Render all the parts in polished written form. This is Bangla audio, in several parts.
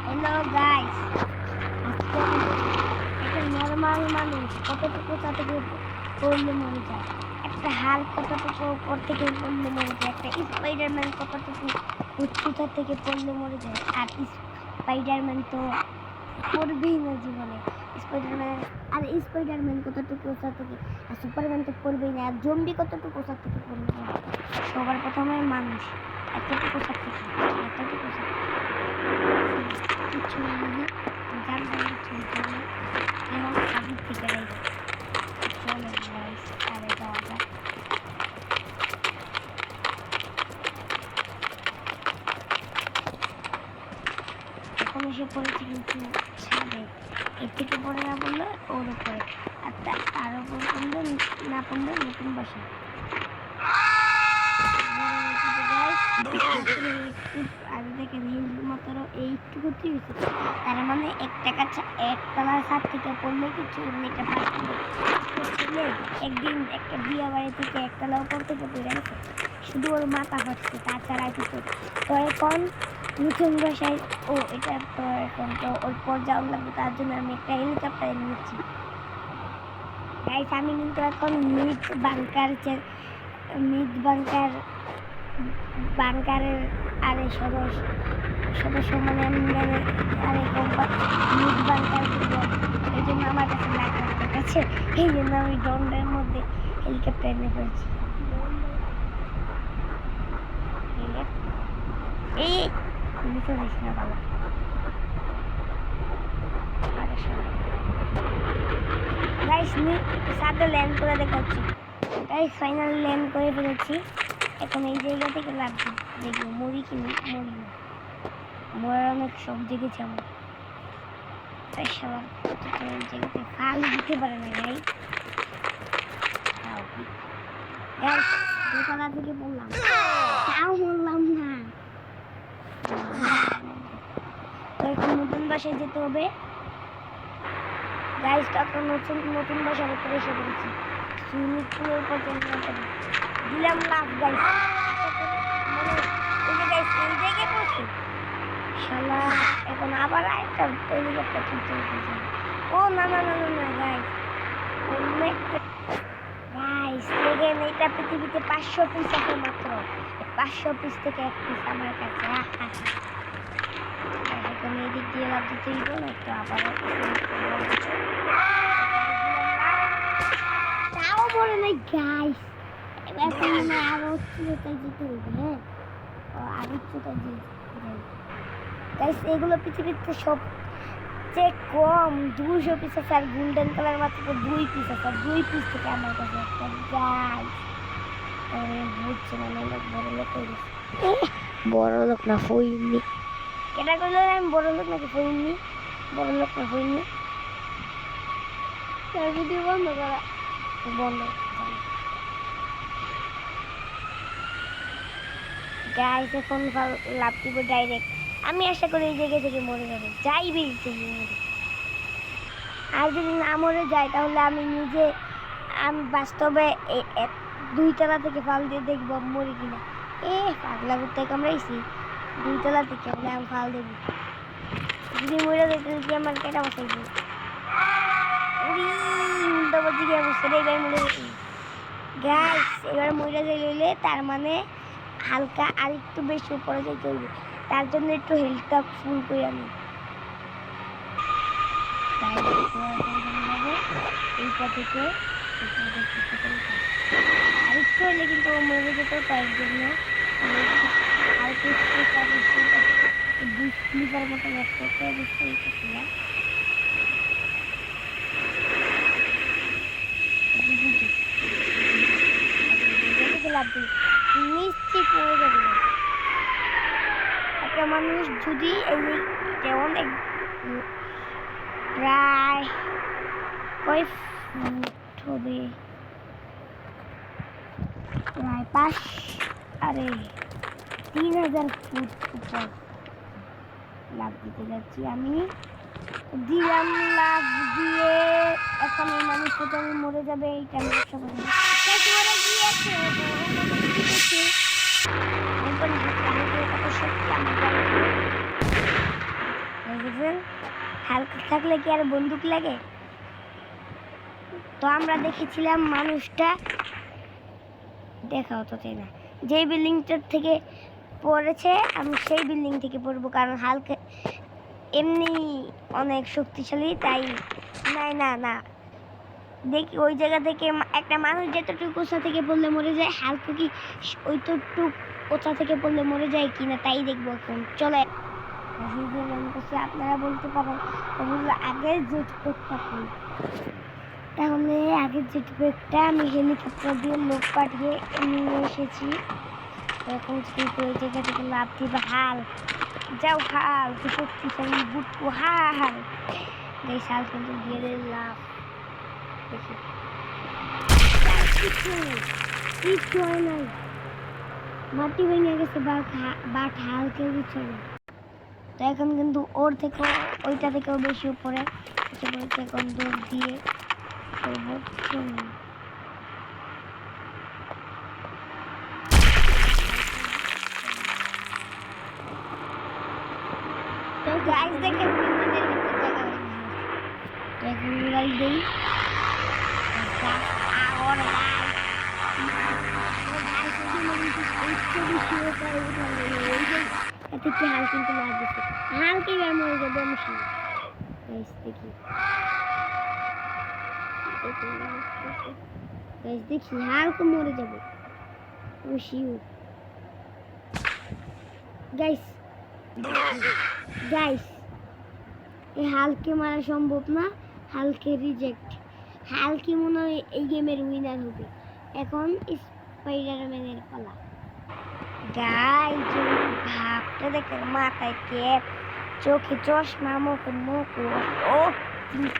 হ্যালো গাইস, আজকে একটা নর্মাল মানুষ কতটুকু তা থেকে পড়লে মরে যায়, একটা হাল কতটুকু উপর থেকে পড়লে মরে যায়, একটা স্পাইডারম্যান কতটুকু উচ্চতা থেকে পড়লে মরে যায়। আর স্পাইডারম্যান তো পড়বেই না জীবনে। স্পাইডারম্যান আর স্পাইডারম্যান কতটুকু উঁচা থেকে, আর সুপারম্যান তো পড়বেই না। আর জম্বি কতটুকু উঁচা থেকে পড়লে মরে যায়। সবার প্রথমে মানুষ এতটুকু উঁচা থেকে, এতটুকু উঁচা কিছু মানে জানতাম কিছু এবং আগের থেকে চলে আরে যাওয়া যাক। এখন এসে পড়েছি কিন্তু ছাদে, এর থেকে পড়ে না পড়লে ওর উপরে, আর তার উপর পড়লে না পড়লে নতুন বাসা। আগে দেখেন মাত্র এইটুকুতেই হয়েছে, তার মানে একতলার ছাদ থেকে পড়লে কিছু এটা ছেলে একদিন একটা বিয়ে বাড়ি থেকে একতলা উপর থেকে পড়ে গেছে, শুধু ওর মাথা ফাটছে, তাছাড়া কিছু। তো এখন নতুন বাসায় এটা তো এখন তো ওর পর যাওয়ার লাগবে, তার জন্য আমি একটা হেলিকপ্টার নিয়েছি। গাইস আমি কিন্তু এখন বাংকারের আরে সদস্য মানে আরে মিট বাংকার করবো। এই জন্য আমার কাছে লাখ আছে, এই জন্য আমি দণ্ডের মধ্যে হেলিকপ্টার এনে ফেলছি। এই নিচে দিস না বাবা, গাইস সাথে ল্যান্ড করে দেখাচ্ছি। গাইস ফাইনাল ল্যান্ড করে ফেলেছি। এখন এই জায়গা থেকে লাগবে, দেখবো মরি কি মরি না। মরার অনেক শখ জেগেছে আমার, তাই সবার জায়গাতে ফাল দিতে পারে না। গাইস দোতলা থেকে বললাম তাও বললাম না। তো এখন নতুন বাসায় যেতে হবে। গাইস তখন নতুন বাসার উপরে এসে পড়েছি, সুইমিং পুলের উপর দিলাম লাভ। গাইস মানে ওই যে গাইস এই জায়গায় পড়ছি শালা, এখন আবার একটা হেলিকপ্টার কিনতে হচ্ছে। ও না না না না না গাইস, গাইস দেখেন এটা পৃথিবীতে 500 পিস আছে মাত্র, 500 পিস থেকে 1 পিস আমার কাছে। এখন এদিক দিয়ে লাভ দিতে দিব না, একটু আবার তাও বলে নাই গাইস। এখন আরো উচ্চতায় যেতে হবে। হ্যাঁ আরো উচ্চতায় গাইস এগুলো পৃথিবীতে সবচেয়ে কম 200 পিস আছে, আর গোল্ডেন কালার মাত্র 2 পিস আছে। 2 পিস থেকে আমার কাছে একটা গাইস বুঝছে না, অনেক বড় লোক হয়ে গেছে। বড় লোক না ফইনি, কেটা করলে আমি বড় লোক নাকি ফইনি? বড় লোক না ফইনি। ভিডিও বন্ধ করা বন্ধ। গাইস এখন লাভ দিব ডাইরেক্ট। আমি আশা করি এই জায়গা থেকে মরে যাবে, যাই বেরিয়েছে মরে। আর যদি না মরে যায় তাহলে আমি বাস্তবে 2 তলা থেকে ফাল দিয়ে দেখবো মরি কিনা। পাগলা করতে কামড়াইছি 2 তলা থেকে, আমি ফাল দেবো। যদি মরে যায় তাহলে কি আমার কেটা বসাইব? উল্টা বলছি গিয়ে বসে এবার মরে গেছি। গ্যাস এবার মরে যাইলে তার মানে হালকা আর একটু বেশি উপরে যাইতে হইবে, তার জন্য একটু হেলথটা ফুল করে আমি এইটা থেকে আর একটু হলে কিন্তু মরে যেত, তার জন্য আর একটু স্লিপার মতো একটা করছিলাম। নিশ্চিত মরে যাবে একটা মানুষ যদি যেমন প্রায় কয় ফুট হবে, প্রায় 3000 ফুট উপর লাভ দিতে যাচ্ছি আমি। দিলাম লাভ দিয়ে, এখন এই মানুষটা তো মরে যাবে, এইটা আমি ব্যবসা করবো। মরে গিয়েছে দেখছেন হাল্ক থাকলে কি আর বন্দুক লাগে? তো আমরা দেখেছিলাম মানুষটা দেখাও তো তাই না, যেই বিল্ডিংটার থেকে পড়েছে আমি সেই বিল্ডিং থেকে পড়বো, কারণ হাল্ক এমনি অনেক শক্তিশালী তাই। না না না, দেখি ওই জায়গা থেকে একটা মানুষ যতটুকু উঁচা থেকে পড়লে মরে যায়, হাল্ক কি ওইটুকু উঁচা থেকে পড়লে মরে যায় কিনা তাই দেখবো এখন। চলে আপনারা বলতে পারেন আগের জেট প্যাকটা কই? তাহলে আগের জেট প্যাকটা আমি হেলিকপ্টার দিয়ে লোক পাঠিয়ে নিয়ে এসেছি। এখন কিন্তু ওই জায়গা থেকে লাভ দিবা হাল, যাও হাল, তুই শক্তিশালী বুটকু হাল। এই শাল কিন্তু দিয়ে লাভ দেখি কিচ্ছু হয় নাই, মাটি ভেঙে গেছে বাট হালকেও কিছু না। তো এখন কিন্তু ওর থেকে ওইটা থেকেও বেশি উপরে এখন দৌড় দিয়ে তো গাইস দেখেন বিমানের ভিতরে জায়গা হয় এখন উড়াই দেই আর এতে কি হাল কিন্তু লাগছে, হালকে এবার মরে যাবে আমি দেখি দেখি হালকে মরে যাবে গাইস। গাইস এই হালকে মারা সম্ভব না, হালকে রিজেক্ট। হালকে মনে হয় এই গেমের উইনার হবে। এখন স্পাইডারম্যানের পালা। গাইস ভাবটা দেখেন, মাথায় ক্যাপ, চোখে চশমা, মুখে মুকুট, ও কিন্তু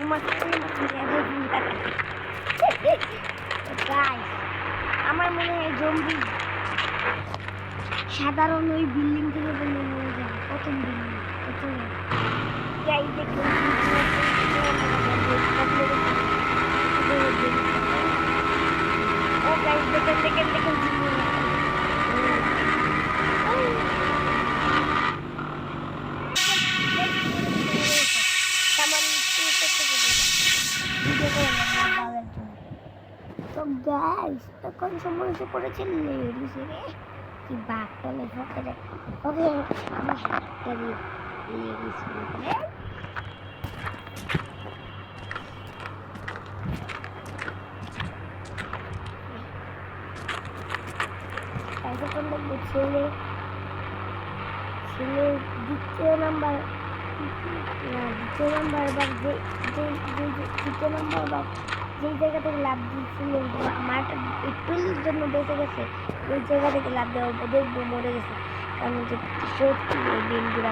গাইস আমার মনে হয় জম্বি সাধারণ ওই বিল্ডিং থেকে বলে মরে যায়, প্রথম বিল্ডিং প্রথমে। গাইস দেখুন ও গাইস দেখেন দেখেন দেখেন তো গাইস এখন সময় এসে পড়েছে লেডিস রে কি বাঘটা লেখা করে ওকে আমি হাতটা দিয়ে লেডিস রে এখন দেখবো ছেলে দ্বিতীয় নাম্বার যে জায়গা থেকে লাভ দিচ্ছিল মাঠটা একটুর জন্য বেঁচে গেছে, ওই জায়গা থেকে লাভ দেওয়া দেখবো মরে গেছে, কারণ যে সত্যি দিনগুলো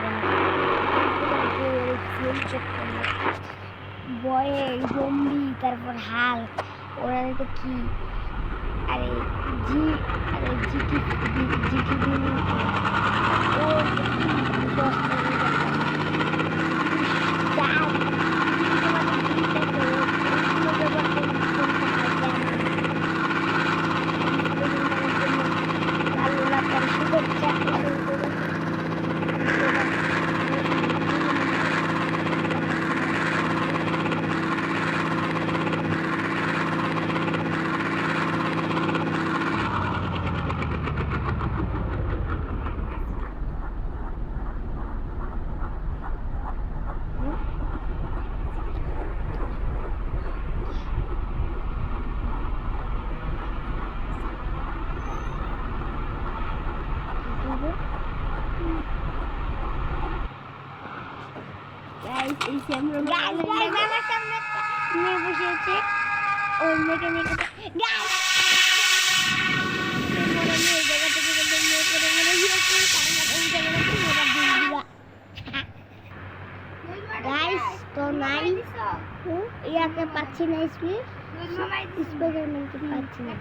বয়ে জম্বি তারপর হাল ওরা তো কি আরে জিটি আমার সামনে মেয়ে বসে আছে ওই মেকানিক তো নাই ইয়াকে পাচ্ছি না স্পিডারম্যানকে পাচ্ছি না।